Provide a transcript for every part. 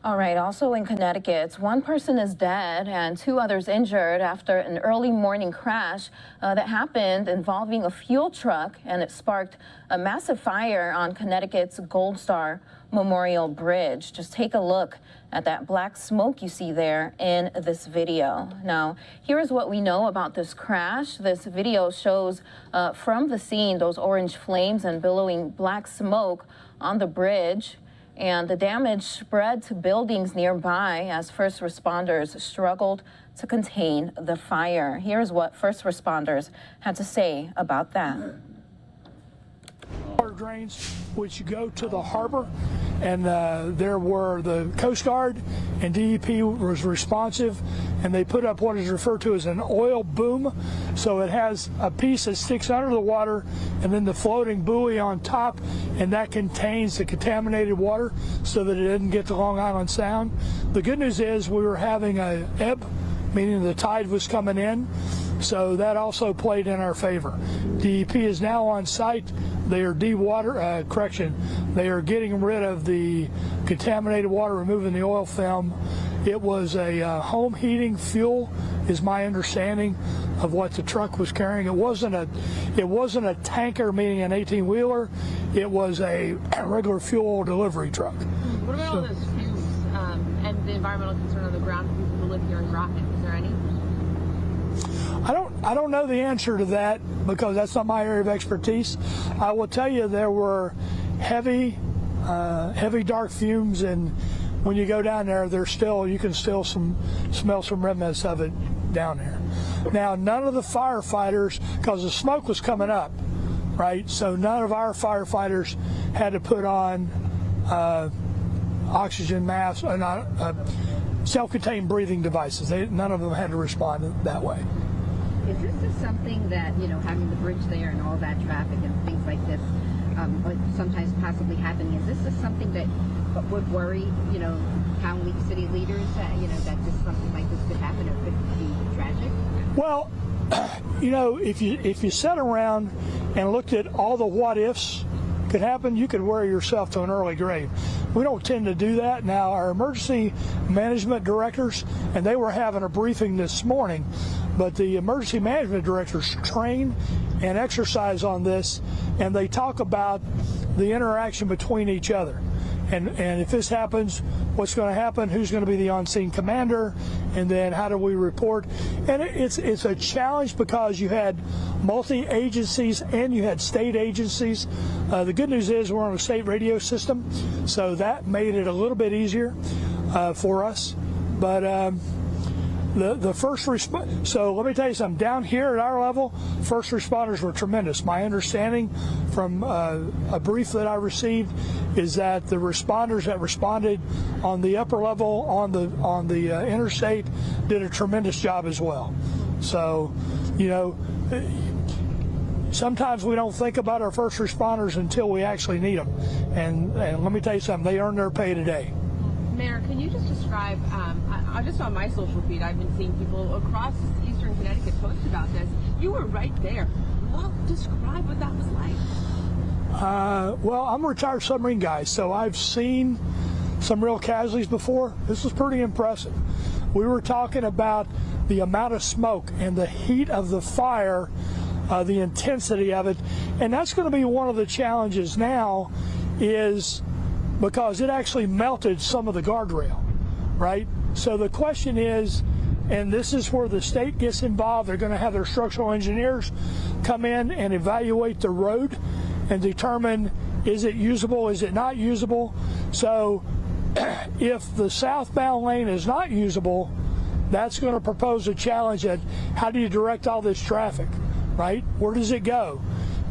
All right, also in Connecticut, one person is dead and two others injured after an early morning crash that happened involving a fuel truck, and it sparked a massive fire on Connecticut's Gold Star Memorial Bridge. Just take a look at that black smoke you see there in this video. Now, here's what we know about this crash. This video shows from the scene those orange flames and billowing black smoke on the bridge. And the damage spread to buildings nearby as first responders struggled to contain the fire. Here's what first responders had to say about that. Water drains which go to the harbor, and there were the Coast Guard and DEP was responsive, and they put up what is referred to as an oil boom. So it has a piece that sticks under the water and then the floating buoy on top, and that contains the contaminated water so that it didn't get to Long Island Sound. The good news is we were having a ebb, meaning the tide was coming in, so that also played in our favor. DEP is now on site. They are they are getting rid of the contaminated water, removing the oil film. It was a home heating fuel, is my understanding of what the truck was carrying. It wasn't a tanker, meaning an 18-wheeler. It was a regular fuel delivery truck. What about all those fumes and the environmental concern on the ground for people who live here in Groton? Is there any? I don't know the answer to that because that's not my area of expertise. I will tell you there were heavy dark fumes, and when you go down there, you can still smell some remnants of it down there. Now, none of the firefighters, because the smoke was coming up, right? So none of our firefighters had to put on oxygen masks, self-contained breathing devices. None of them had to respond that way. Is this just something that, having the bridge there and all that traffic and things like this, or sometimes possibly happening, is this just something that would worry, town league city leaders, that just something like this could happen or could be tragic? Well, if you sat around and looked at all the what ifs could happen, you could worry yourself to an early grave. We don't tend to do that. Now, our emergency management directors, and they were having a briefing this morning, but the emergency management directors train and exercise on this, and they talk about the interaction between each other. And if this happens, what's going to happen, who's going to be the on-scene commander, and then how do we report? And it's a challenge because you had multi-agencies and you had state agencies. The good news is we're on a state radio system, so that made it a little bit easier for us. But the first so let me tell you something. Down here at our level, first responders were tremendous. My understanding from a brief that I received is that the responders that responded on the upper level on the interstate did a tremendous job as well. So, sometimes we don't think about our first responders until we actually need them. And let me tell you something, they earn their pay today. Mayor, can you just describe, just on my social feed, I've been seeing people across eastern Connecticut post about this. You were right there. Well, describe what that was like. Well, I'm a retired submarine guy, so I've seen some real casualties before. This was pretty impressive. We were talking about the amount of smoke and the heat of the fire, the intensity of it, and that's going to be one of the challenges now, is because it actually melted some of the guardrail, right? So the question is, and this is where the state gets involved, they're going to have their structural engineers come in and evaluate the road and determine, is it usable, is it not usable? So if the southbound lane is not usable, that's going to propose a challenge at how do you direct all this traffic, right? Where does it go?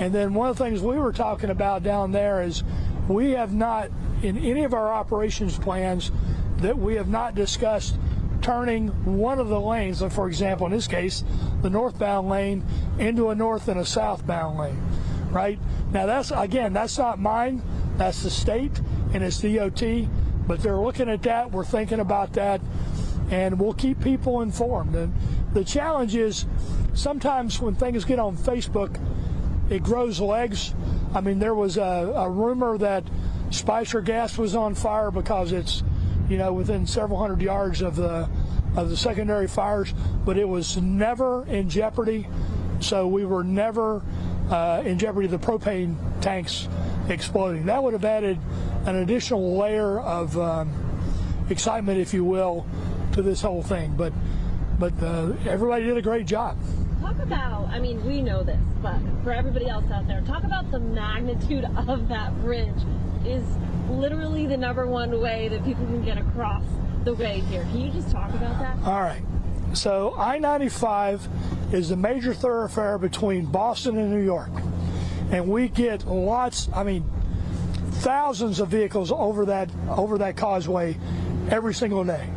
And then one of the things we were talking about down there is we have not, in any of our operations plans, that we have not discussed turning one of the lanes, for example, in this case, the northbound lane, into a north and a southbound lane, right? Now that's not mine, that's the state and it's DOT, but they're looking at that, we're thinking about that, and we'll keep people informed. And the challenge is sometimes when things get on Facebook, it grows legs. I mean, there was a rumor that Spicer gas was on fire because it's within several hundred yards of the secondary fires, but it was never in jeopardy. So we were never in jeopardy of the propane tanks exploding. That would have added an additional layer of excitement, if you will, to this whole thing. But everybody did a great job. Talk about, I mean, we know this, but for everybody else out there, talk about the magnitude of that bridge. Is literally the #1 way that people can get across the way here. Can you just talk about that? All right. So I-95 is the major thoroughfare between Boston and New York. And we get thousands of vehicles over that causeway every single day.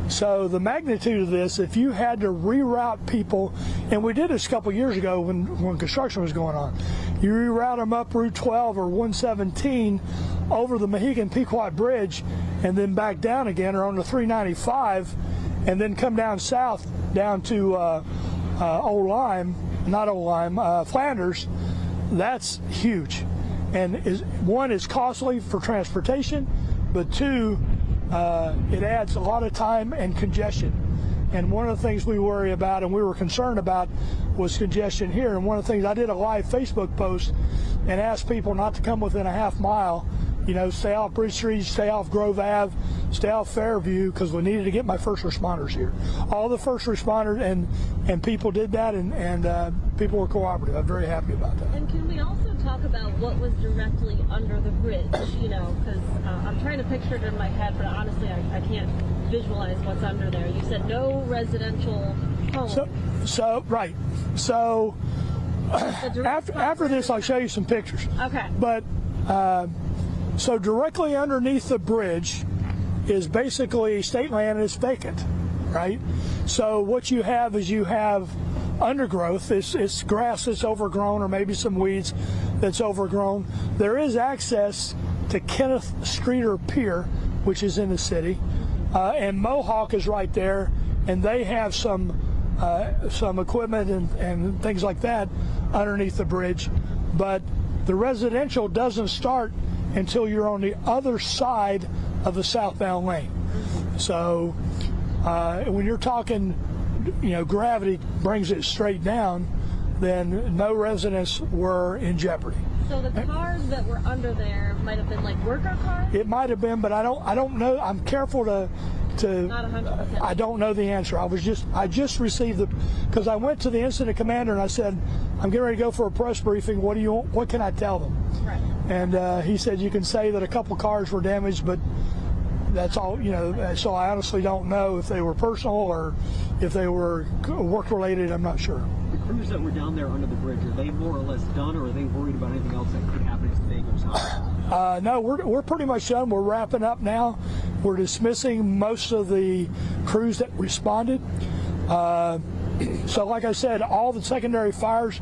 So the magnitude of this, if you had to reroute people, and we did this a couple years ago when construction was going on, you reroute them up Route 12 or 117 over the Mohegan-Pequot Bridge and then back down again, or on the 395, and then come down south down to Flanders. That's huge. And one is costly for transportation, but two, it adds a lot of time and congestion. And one of the things we worry about and we were concerned about was congestion here. And one of the things, I did a live Facebook post and asked people not to come within a half mile. Stay off Bridge Street, stay off Grove Ave, stay off Fairview, because we needed to get my first responders here. All the first responders and people did that, and people were cooperative. I'm very happy about that. And can we also talk about what was directly under the bridge? Because I'm trying to picture it in my head, but honestly, I can't visualize what's under there. You said no residential homes. Right. So after this, I'll show you some pictures. Okay. But so directly underneath the bridge is basically state land, and it's vacant, right? So what you have is undergrowth. It's grass that's overgrown, or maybe some weeds that's overgrown. There is access to Kenneth Streeter Pier, which is in the city, and Mohawk is right there, and they have some equipment and things like that underneath the bridge. But the residential doesn't start until you're on the other side of the southbound lane. So when you're talking, gravity brings it straight down, then no residents were in jeopardy. So the cars that were under there might have been like worker cars? It might have been, but I don't know. I'm careful to not 100%. I don't know the answer. I just received because I went to the incident commander and I said, I'm getting ready to go for a press briefing. What can I tell them? Right. And he said, you can say that a couple cars were damaged, but that's all, so I honestly don't know if they were personal or if they were work related. I'm not sure. The crews that were down there under the bridge, are they more or less done, or are they worried about anything else that could happen as the day goes on? No, we're pretty much done. We're wrapping up now. We're dismissing most of the crews that responded. So like I said, all the secondary fires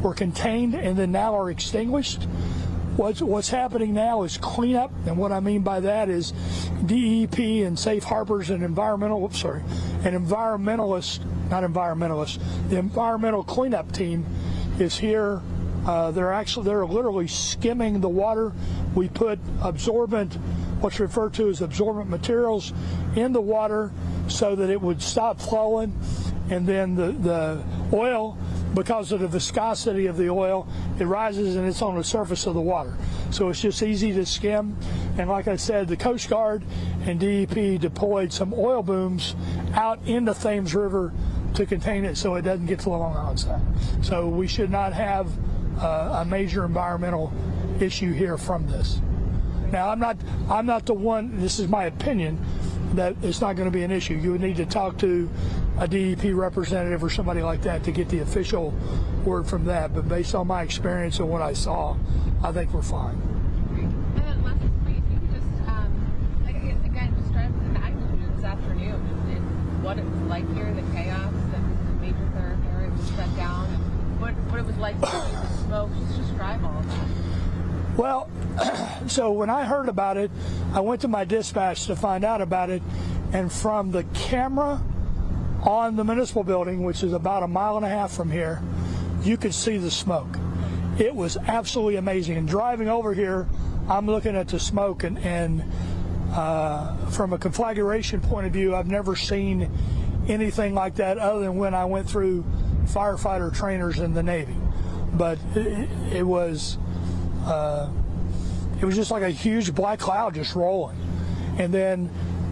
were contained and then now are extinguished. What's happening now is cleanup, and what I mean by that is DEP and Safe Harbors and the environmental cleanup team is here. They're literally skimming the water. We put what's referred to as absorbent materials in the water so that it would stop flowing, and then the oil, because of the viscosity of the oil, it rises and it's on the surface of the water. So it's just easy to skim. And like I said, the Coast Guard and DEP deployed some oil booms out into Thames River to contain it so it doesn't get to the Long Island side. So we should not have a major environmental issue here from this. Now, I'm not the one, this is my opinion, that it's not going to be an issue. You would need to talk to a DEP representative or somebody like that to get the official word from that. But based on my experience and what I saw, I think we're fine. And then last week, if you could just, again, describe the magnitude of this afternoon and what it was like here, the chaos, the major thoroughfare, it was shut down, what it was like to see the smoke. Just describe all of that. Well, so when I heard about it, I went to my dispatch to find out about it, and from the camera on the municipal building, which is about 1.5 miles from here, you could see the smoke. It was absolutely amazing. And driving over here, I'm looking at the smoke, and From a conflagration point of view, I've never seen anything like that other than when I went through firefighter trainers in the Navy. But it was just like a huge black cloud just rolling. And then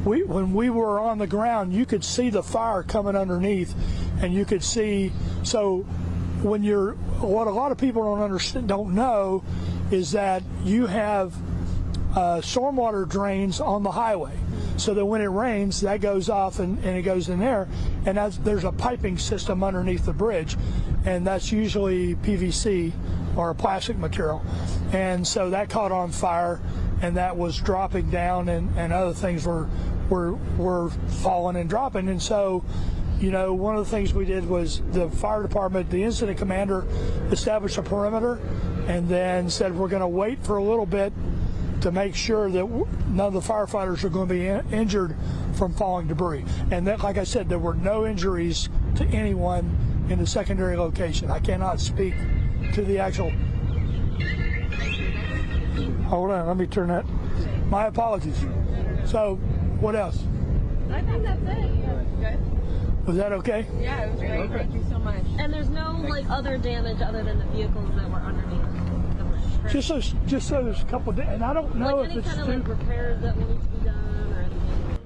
when we were on the ground, you could see the fire coming underneath, and you could see. So what a lot of people don't know is that you have stormwater drains on the highway, so that when it rains, that goes off and it goes in there, and there's a piping system underneath the bridge, and that's usually PVC or a plastic material, and so that caught on fire, and that was dropping down, and other things were falling and dropping. And so, you know, one of the things we did was the fire department, the incident commander, established a perimeter, and then said we're going to wait for a little bit to make sure that none of the firefighters are going to be injured from falling debris. And that, like I said, there were no injuries to anyone in the secondary location. I cannot speak to the actual. Hold on, let me turn that. My apologies. So, what else? I think that's it. Yeah, good. Was that okay? Yeah, it was great. Thank you so much. And there's no like other damage other than the vehicles that were underneath the bridge. Just those couple days, and I don't know like if any it's kind of like repairs that will need to be done or anything.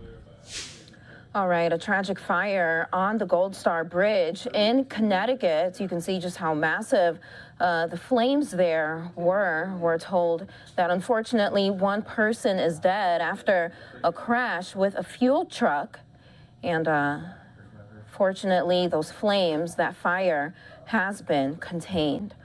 All right, a tragic fire on the Gold Star Bridge in Connecticut. You can see just how massive the flames there were. We're told that unfortunately one person is dead after a crash with a fuel truck. And fortunately, those flames, that fire has been contained.